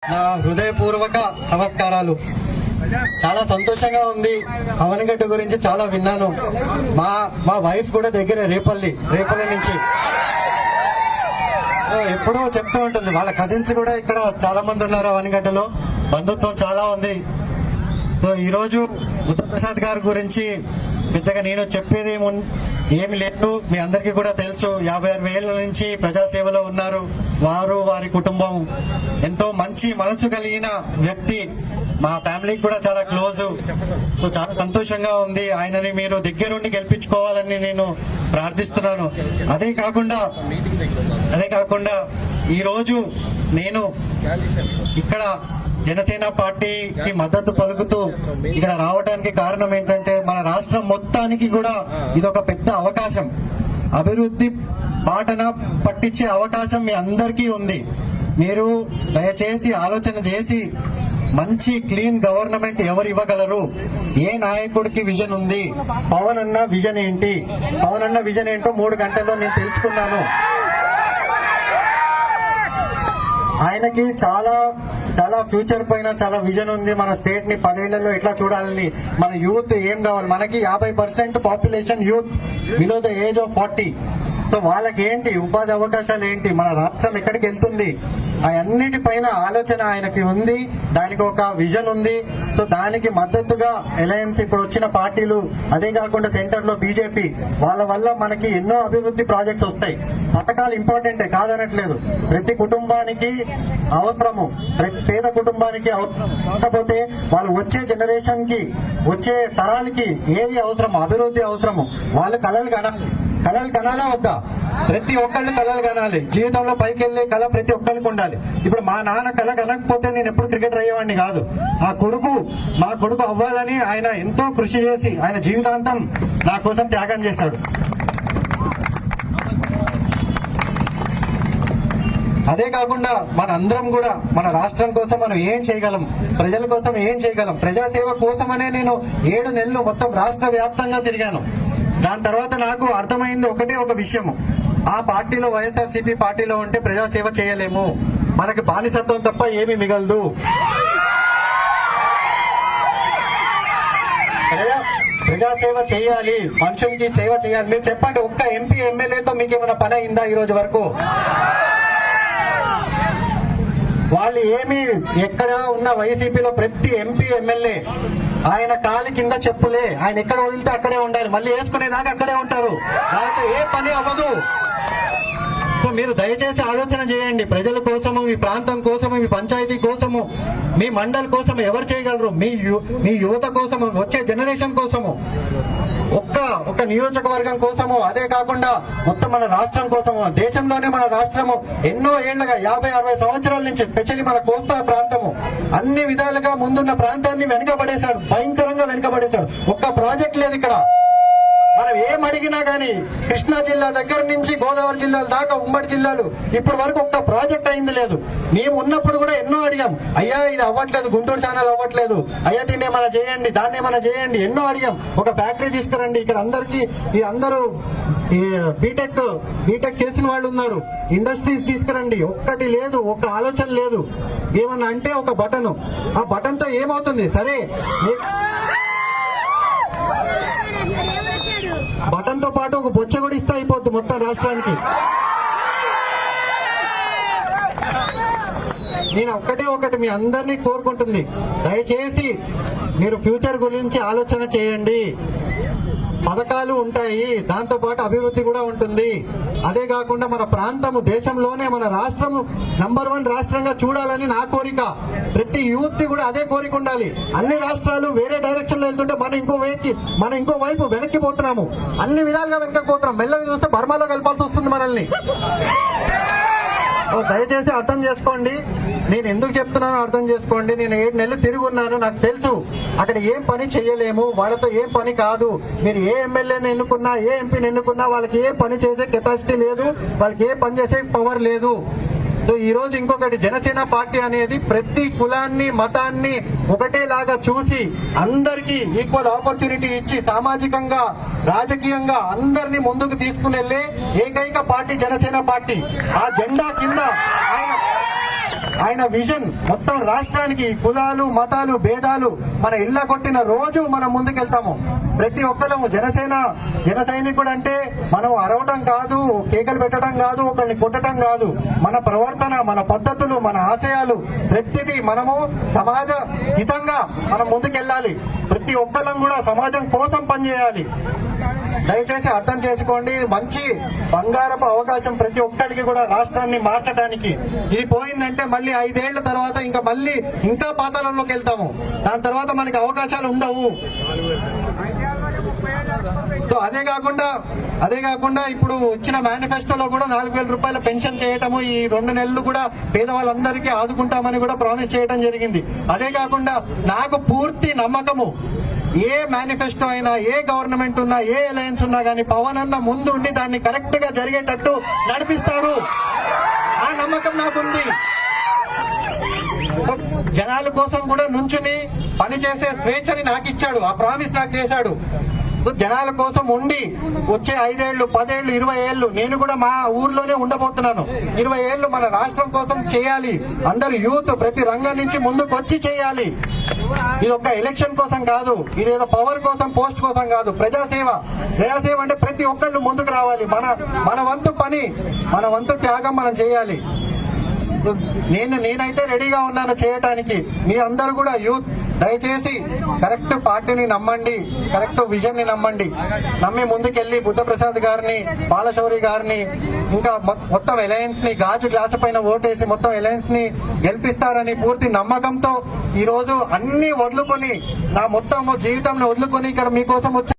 నా హృదయపూర్వక నమస్కారాలు. చాలా సంతోషంగా ఉంది. అవనిగడ్డ గురించి చాలా విన్నాను. మా వైఫ్ కూడా దగ్గర రేపల్లి నుంచి ఎప్పుడూ చెప్తూ ఉంటుంది. వాళ్ళ కజిన్స్ కూడా ఇక్కడ చాలా మంది ఉన్నారు. అవనిగడ్డలో బంధుత్వం చాలా ఉంది. సో ఈరోజు బుద్ధప్రసాద్ గారి గురించి పెద్దగా నేను చెప్పేది ఏమి లేదు. మీ అందరికీ కూడా తెలుసు. 56 ఏళ్ల నుంచి ప్రజాసేవలో ఉన్నారు. వారి కుటుంబం ఎంతో మంచి మనసు కలిగిన వ్యక్తి. మా ఫ్యామిలీకి కూడా చాలా క్లోజ్. సో చాలా సంతోషంగా ఉంది. ఆయనని మీరు దగ్గరుండి గెలిపించుకోవాలని నేను ప్రార్థిస్తున్నాను. అదే కాకుండా ఈరోజు నేను ఇక్కడ జనసేన పార్టీకి మద్దతు పలుకుతూ ఇక్కడ రావడానికి కారణం ఏంటంటే, మన రాష్ట్రం మొత్తానికి కూడా ఇదొక పెద్ద అవకాశం. అభివృద్ధి బాటన పట్టించే అవకాశం మీ అందరికీ ఉంది. మీరు దయచేసి ఆలోచన చేసి మంచి క్లీన్ గవర్నమెంట్ ఎవరు ఇవ్వగలరు? ఏ నాయకుడికి విజన్ ఉంది? పవన్ అన్న విజన్ ఏంటి? పవన్ అన్న విజన్ ఏంటో 3 గంటల్లో నేను తెలుసుకున్నాను. ఆయనకి చాలా ఫ్యూచర్ పైన చాలా విజన్ ఉంది. మన స్టేట్ ని 10 ఏళ్లలో ఎట్లా చూడాలని, మన యూత్ ఏం కావాలి. మనకి 50% population youth below the age of 40. So వాళ్ళకి ఏంటి ఉపాధి అవకాశాలు ఏంటి, మన రాష్ట్రం ఎక్కడికి వెళ్తుంది, అన్నిటిపైన ఆలోచన ఆయనకి ఉంది. దానికి ఒక విజన్ ఉంది. సో దానికి మద్దతుగా అలయన్స్ ఇప్పుడు వచ్చిన పార్టీలు, అదే కాకుండా సెంటర్ లో బీజేపీ, వాళ్ళ వల్ల మనకి ఎన్నో అభివృద్ధి ప్రాజెక్ట్స్ వస్తాయి. పథకాలు ఇంపార్టెంటే, కాదనట్లేదు. ప్రతి కుటుంబానికి అవసరము, ప్రతి పేద కుటుంబానికి కాకపోతే వాళ్ళు వచ్చే జనరేషన్ కి, వచ్చే తరాలకి ఏది అవసరము, అభివృద్ధి అవసరము. వాళ్ళు కలలు కనాలా వద్దా? ప్రతి ఒక్కళ్ళు కలలు కనాలి. జీవితంలో పైకి వెళ్లే కళ ప్రతి ఒక్కరికి ఉండాలి. ఇప్పుడు మా నాన్న కళ కనకపోతే నేను ఎప్పుడు క్రికెటర్ అయ్యేవాడిని కాదు. మా కొడుకు అవ్వాలని ఆయన ఎంతో కృషి చేసి ఆయన జీవితాంతం నా కోసం త్యాగం చేశాడు. అదే కాకుండా మన అందరం కూడా మన రాష్ట్రం కోసం మనం ఏం చేయగలం, ప్రజల కోసం ఏం చేయగలం, ప్రజాసేవ కోసమనే నేను 7 నెలలు మొత్తం రాష్ట్ర వ్యాప్తంగా తిరిగాను. దాని తర్వాత నాకు అర్థమైంది ఒక విషయము. ఆ పార్టీలో, వైఎస్ఆర్సీపీ పార్టీలో ఉంటే ప్రజాసేవ చేయలేము. మనకి బానిసత్వం తప్ప ఏమీ మిగలదు. ప్రజాసేవ చేయాలి, మనుషులకి సేవ చేయాలి. మీరు చెప్పండి, ఒక్క ఎంపీ ఎమ్మెల్యేతో మీకు ఏమైనా పని అయిందా ఈ రోజు వరకు? వాళ్ళు ఏమి, ఎక్కడ ఉన్న వైసీపీలో ప్రతి ఎంపీ ఎమ్మెల్యే ఆయన కాలి కింద చెప్పులే. ఆయన ఎక్కడ వదిలితే అక్కడే ఉండాలి, మళ్ళీ వేసుకునేదాకా అక్కడే ఉంటారు. వాళ్ళతో ఏ పని అవ్వదు. సో మీరు దయచేసి ఆలోచన చేయండి. ప్రజల కోసము, మీ ప్రాంతం కోసము, మీ పంచాయతీ కోసము, మీ మండల్ కోసము ఎవరు చేయగలరు? మీ యువత కోసము, వచ్చే జనరేషన్ కోసము, ఒక్క నియోజకవర్గం కోసము, అదే కాకుండా మొత్తం మన రాష్ట్రం కోసము. దేశంలోనే మన రాష్ట్రము ఎన్నో ఏళ్లుగా 50-60 సంవత్సరాల నుంచి, స్పెషల్లీ మన కోస్తా ప్రాంతము అన్ని విధాలుగా ముందున్న ప్రాంతాన్ని వెనుకబడేశాడు, భయంకరంగా వెనుకబడేశాడు. ఒక్క ప్రాజెక్ట్ లేదు ఇక్కడ. మనం ఏం అడిగినా గానీ కృష్ణా జిల్లా దగ్గర నుంచి గోదావరి జిల్లాల దాకా, ఉమ్మడి జిల్లాలు ఇప్పటి వరకు ఒక్క ప్రాజెక్ట్ అయింది లేదు. మేము ఉన్నప్పుడు కూడా ఎన్నో అడిగాం. అయ్యా ఇది అవ్వట్లేదు, గుంటూరు ఛానల్ అవ్వట్లేదు, అయ్యా దీన్ని ఏమైనా చేయండి, దాన్ని ఏమైనా చేయండి, ఎన్నో అడిగాం. ఒక ఫ్యాక్టరీ తీసుకురండి, ఇక్కడ అందరికీ అందరూ బీటెక్ చేసిన వాళ్ళు ఉన్నారు, ఇండస్ట్రీస్ తీసుకురండి. ఒక్కటి లేదు, ఒక్క ఆలోచన లేదు. ఏమన్నా అంటే ఒక బటన్, ఆ బటన్ తో ఏమవుతుంది? సరే, బటన్ తో పాటు ఒక బొచ్చ కూడా ఇస్తే అయిపోద్ది మొత్తం రాష్ట్రానికి. నేను ఒకటి మీ అందరినీ కోరుకుంటుంది, దయచేసి మీరు ఫ్యూచర్ గురించి ఆలోచన చేయండి. పథకాలు ఉంటాయి, దాంతో పాటు అభివృద్ధి కూడా ఉంటుంది. అదే కాకుండా మన ప్రాంతము, దేశంలోనే మన రాష్ట్రము నంబర్ 1 రాష్ట్రంగా చూడాలని నా కోరిక. ప్రతి యూత్ కూడా అదే కోరిక ఉండాలి. అన్ని రాష్ట్రాలు వేరే డైరెక్షన్ లో వెళ్తుంటే మనం ఇంకో వైపు వెనక్కిపోతున్నాము. అన్ని విధాలుగా వెనక్కిపోతున్నాం. మెల్లగా చూస్తే బర్మాలో కలపాల్సి వస్తుంది మనల్ని. దయచేసి అర్థం చేసుకోండి. నేను ఎందుకు చెప్తున్నానో అర్థం చేసుకోండి. నేను 7 నెలలు తిరిగి ఉన్నాను. నాకు తెలుసు అక్కడ ఏం పని చేయలేము, వాళ్ళతో ఏం పని కాదు. మీరు ఏ ఎమ్మెల్యేని ఎన్నుకున్నా, ఏ ఎంపీని ఎన్నుకున్నా వాళ్ళకి ఏ పని చేసే కెపాసిటీ లేదు, వాళ్ళకి ఏ పని చేసే పవర్ లేదు. సో ఈ రోజు ఇంకొకటి, జనసేన పార్టీ అనేది ప్రతి కులాన్ని, మతాన్ని ఒకటేలాగా చూసి అందరికీ ఈక్వల్ ఆపర్చునిటీ ఇచ్చి సామాజికంగా, రాజకీయంగా అందరినీ ముందుకు తీసుకుని వెళ్లే ఏకైక పార్టీ జనసేన పార్టీ. ఆ జెండా కింద ఆయన ఆయన విజన్ మొత్తం రాష్ట్రానికి కులాలు మతాలు భేదాలు మన ఇళ్ళ కొట్టిన రోజు మనం ముందుకెళ్తాము. ప్రతి ఒక్కరము జన సైనికుడు అంటే మనం అరవటం కాదు, కేకలు పెట్టడం కాదు, ఒకరిని కొట్టడం కాదు. మన ప్రవర్తన, మన పద్ధతులు, మన ఆశయాలు ప్రతిదీ మనము సమాజ హితంగా మనం ముందుకెళ్ళాలి. ప్రతి ఒక్కరం కూడా సమాజం కోసం పనిచేయాలి. దయచేసి అర్థం చేసుకోండి. మంచి బంగారపు అవకాశం ప్రతి ఒక్కరికి కూడా రాష్ట్రాన్ని మార్చడానికి. ఇది పోయిందంటే మళ్ళీ 5 ఏళ్ల తర్వాత ఇంకా పాతాళంలోకి వెళ్తాము. దాని తర్వాత మనకి అవకాశాలు ఉండవు. అదే కాకుండా ఇప్పుడు ఇచ్చిన మేనిఫెస్టోలో కూడా 4,000 రూపాయల పెన్షన్ చేయటము, ఈ 2 నెలలు కూడా పేదవాళ్ళందరికీ ఆదుకుంటామని కూడా ప్రామిస్ చేయడం జరిగింది. అదే కాకుండా నాకు పూర్తి నమ్మకము, ఏ మేనిఫెస్టో అయినా, ఏ గవర్నమెంట్ ఉన్నా, ఏ అలయన్స్ ఉన్నా గానీ పవన్ అన్న ముందు ఉండి దాన్ని కరెక్ట్ గా జరిగేటట్టు నడిపిస్తాడు. ఆ నమ్మకం నాకుంది. జనాల కోసం కూడా నుంచుని పనిచేసే స్వేచ్ఛని నాకు ఇచ్చాడు. ఆ ప్రామిస్ నాకు చేశాడు. జనాల కోసం ఉండి వచ్చే 5 ఏళ్లు, 10 ఏళ్లు, 20 ఏళ్లు నేను కూడా మా ఊర్లోనే ఉండబోతున్నాను. 20 ఏళ్లు మన రాష్ట్రం కోసం చేయాలి. అందరు యూత్ ప్రతి రంగం నుంచి ముందుకు వచ్చి చేయాలి. ఇది ఒక ఎలక్షన్ కోసం కాదు, ఇదేదో పవర్ కోసం, పోస్ట్ కోసం కాదు. ప్రజాసేవ అంటే ప్రతి ఒక్కళ్ళు ముందుకు రావాలి. మన వంతు పని, మన వంతు త్యాగం మనం చేయాలి. నేనైతే రెడీగా ఉన్నాను చేయటానికి. మీ అందరూ కూడా యూత్ దయచేసి కరెక్ట్ పార్టీని నమ్మండి, కరెక్ట్ విజన్ ని నమ్మండి. నమ్మి ముందుకెళ్లి బుద్ధప్రసాద్ గారిని, బాలశౌరి గారిని, ఇంకా మొత్తం అలయన్స్ ని గాజు గ్లాసు పైన ఓటేసి మొత్తం అలయన్స్ ని గెలిపిస్తారని పూర్తి నమ్మకంతో ఈ రోజు అన్ని వదులుకొని, నా మొత్తం జీవితంలో వదులుకొని ఇక్కడ మీకోసం వచ్చి